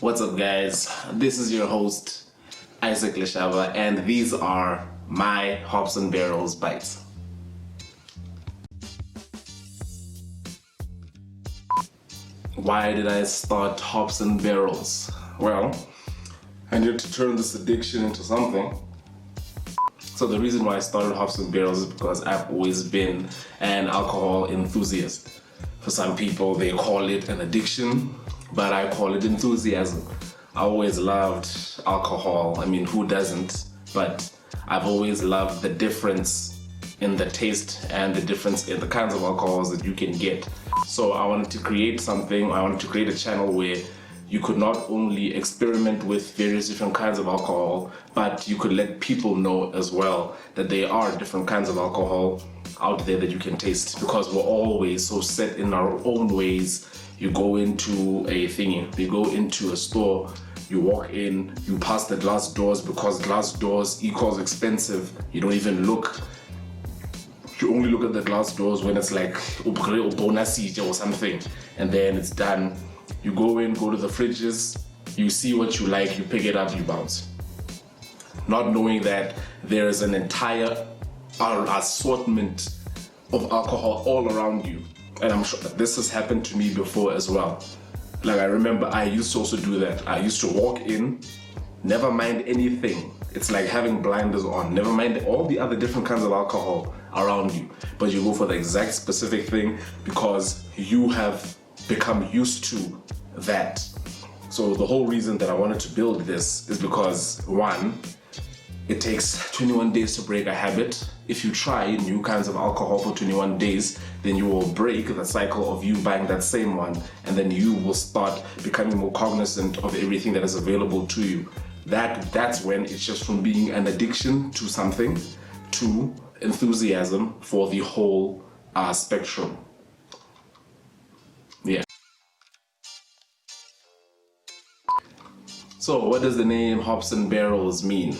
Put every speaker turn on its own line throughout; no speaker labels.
What's up, guys? This is your host, Leshaba, and these are my Hops and Barrels bites. Why did I start Hops and Barrels? Well, I needed to turn this addiction into something. So the reason why I started Hops and Barrels is because I've always been an alcohol enthusiast. For some people, they call it an addiction, but I call it enthusiasm. I always loved alcohol. I mean, who doesn't? But I've always loved the difference in the taste and the difference in the kinds of alcohols that you can get. So I wanted to create something, I wanted to create a channel where you could not only experiment with various different kinds of alcohol, but you could let people know as well that there are different kinds of alcohol out there that you can taste, because we're always so set in our own ways. You go into a thingy, you go into a store, you walk in, you pass the glass doors because glass doors equals expensive. You don't even look. You only look at the glass doors when it's like or something, and then it's done. You go in, go to the fridges, you see what you like, you pick it up, you bounce. Not knowing that there is an entire assortment of alcohol all around you. And I'm sure this has happened to me before as well. Like, I remember I used to also do that. I used to walk in, never mind anything. It's like having blinders on. Never mind all the other different kinds of alcohol around you. But you go for the exact specific thing because you have become used to that. So the whole reason that I wanted to build this is because, one, it takes 21 days to break a habit. If you try new kinds of alcohol for 21 days, then you will break the cycle of you buying that same one, and then you will start becoming more cognizant of everything that is available to you. That's when it's just from being an addiction to something to enthusiasm for the whole spectrum. Yeah. So what does the name Hops and Barrels mean?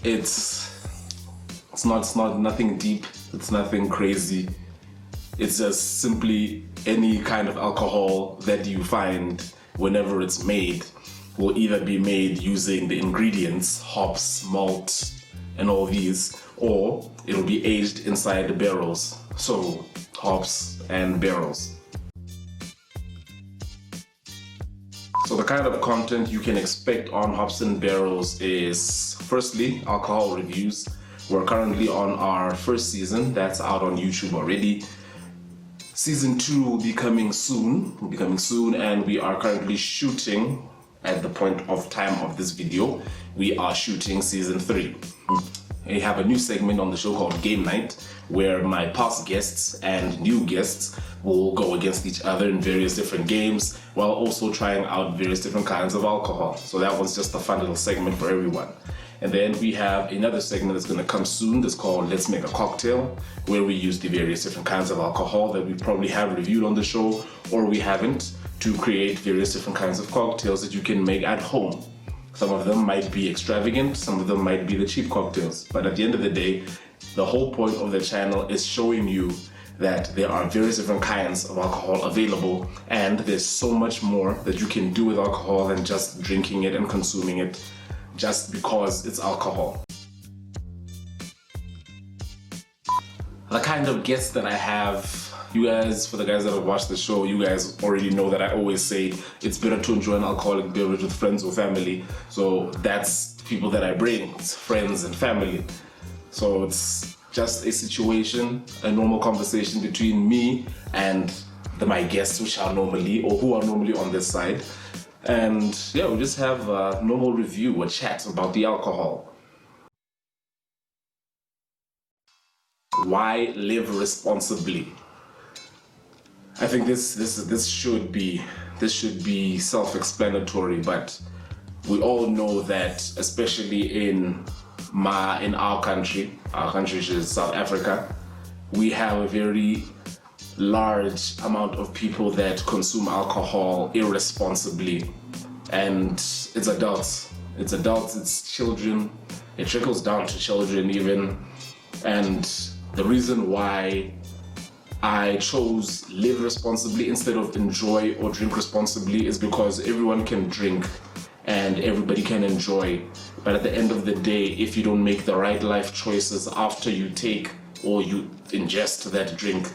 It's not nothing deep, it's nothing crazy. It's just simply any kind of alcohol that you find whenever it's made will either be made using the ingredients, hops, malt, and all these, or it'll be aged inside the barrels. So, hops and barrels. So the kind of content you can expect on Hops and Barrels is, firstly, alcohol reviews. We're currently on our first season. That's out on YouTube already. Season 2 will be coming soon. And we are currently shooting, at the point of time of this video, we are shooting season 3. We have a new segment on the show called Game Night, where my past guests and new guests will go against each other in various different games while also trying out various different kinds of alcohol. So that was just a fun little segment for everyone. And then we have another segment that's going to come soon that's called Let's Make a Cocktail, where we use the various different kinds of alcohol that we probably have reviewed on the show or we haven't, to create various different kinds of cocktails that you can make at home. Some of them might be extravagant, some of them might be the cheap cocktails. But at the end of the day, the whole point of the channel is showing you that there are various different kinds of alcohol available, and there's so much more that you can do with alcohol than just drinking it and consuming it just because it's alcohol. The kind of guests that I have, you guys, for the guys that have watched the show, you guys already know that I always say it's better to enjoy an alcoholic beverage with friends or family. So that's people that I bring, it's friends and family. So it's just a situation, a normal conversation between me and my guests, which are normally, or who are normally on this side. And yeah, we just have a normal review, a chat about the alcohol. Why live responsibly? I think this should be self-explanatory, but we all know that, especially in our country, which is South Africa, we have a very large amount of people that consume alcohol irresponsibly, and it's adults, it's children, it trickles down to children even. And the reason why I chose live responsibly instead of enjoy or drink responsibly is because everyone can drink and everybody can enjoy. But at the end of the day, if you don't make the right life choices after you take or you ingest that drink,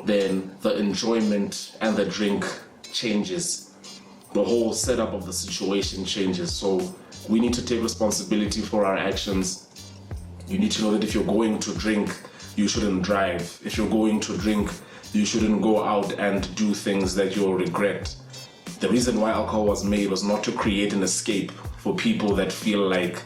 then the enjoyment and the drink changes. The whole setup of the situation changes. So we need to take responsibility for our actions. You need to know that if you're going to drink, you shouldn't drive. If you're going to drink, you shouldn't go out and do things that you'll regret. The reason why alcohol was made was not to create an escape for people that feel like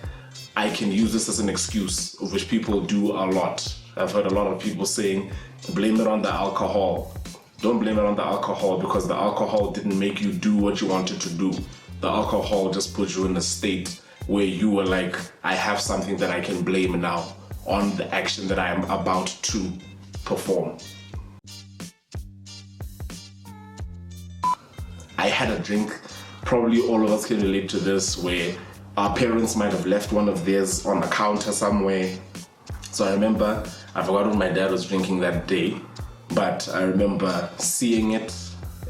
I can use this as an excuse, of which people do a lot. I've heard a lot of people saying, blame it on the alcohol. Don't blame it on the alcohol, because the alcohol didn't make you do what you wanted to do. The alcohol just put you in a state where you were like, I have something that I can blame now on the action that I am about to perform. I had a drink, probably all of us can relate to this, where our parents might have left one of theirs on a counter somewhere. So I remember, I forgot what my dad was drinking that day, but I remember seeing it,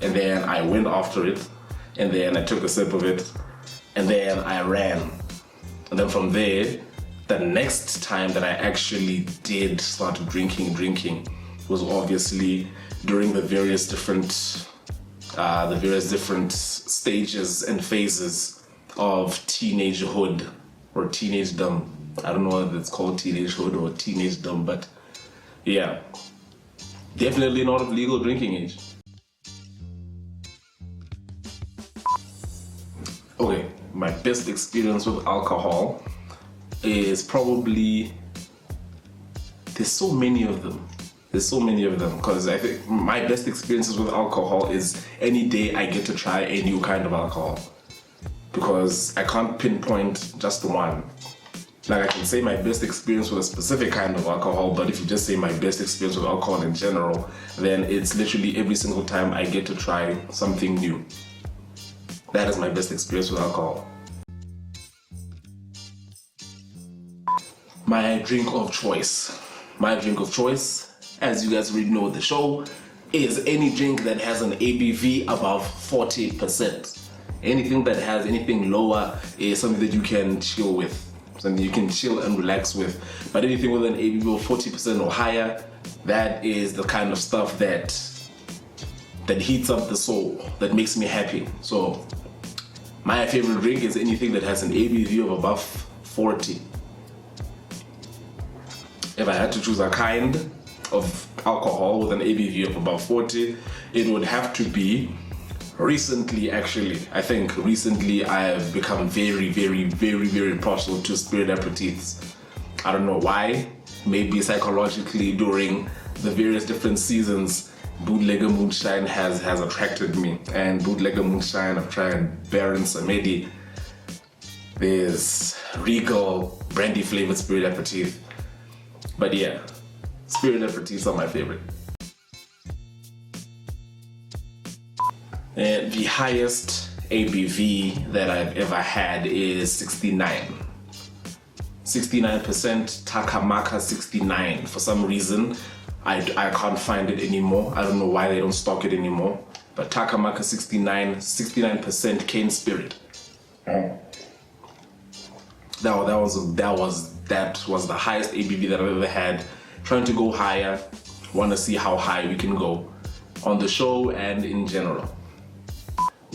and then I went after it, and then I took a sip of it, and then I ran. And then from there, the next time that I actually did start drinking was obviously during the various different stages and phases of teenagehood or teenagedom. I don't know if it's called teenagehood or teenagedom, but yeah, definitely not of legal drinking age. Okay, my best experience with alcohol is probably, there's so many of them because I think my best experiences with alcohol is any day I get to try a new kind of alcohol, because I can't pinpoint just one. Like, I can say my best experience with a specific kind of alcohol, but if you just say my best experience with alcohol in general, then it's literally every single time I get to try something new. That is my best experience with alcohol. My drink of choice, as you guys already know the show, is any drink that has an ABV above 40%. Anything that has anything lower is something that you can chill with, something you can chill and relax with. But anything with an ABV of 40% or higher, that is the kind of stuff that heats up the soul, that makes me happy. So my favorite drink is anything that has an ABV of above 40. If I had to choose a kind of alcohol with an ABV of above 40, it would have to be recently, actually. I think recently I have become very, very, very, very partial to spirit aperitifs. I don't know why. Maybe psychologically during the various different seasons, bootlegger moonshine has attracted me. And bootlegger moonshine, I've tried Baron Samedi. There's Regal, brandy flavored spirit aperitif. But yeah, spirit aperitifs are my favorite. And the highest ABV that I've ever had is 69%. 69%, Takamaka 69. For some reason, I can't find it anymore. I don't know why they don't stock it anymore. But Takamaka 69% cane spirit. That was the highest ABV that I've ever had. Trying to go higher, want to see how high we can go on the show and in general.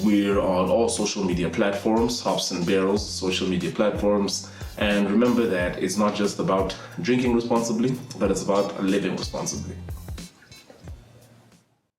We're on all social media platforms, Hops and Barrels social media platforms. And remember that it's not just about drinking responsibly, but it's about living responsibly.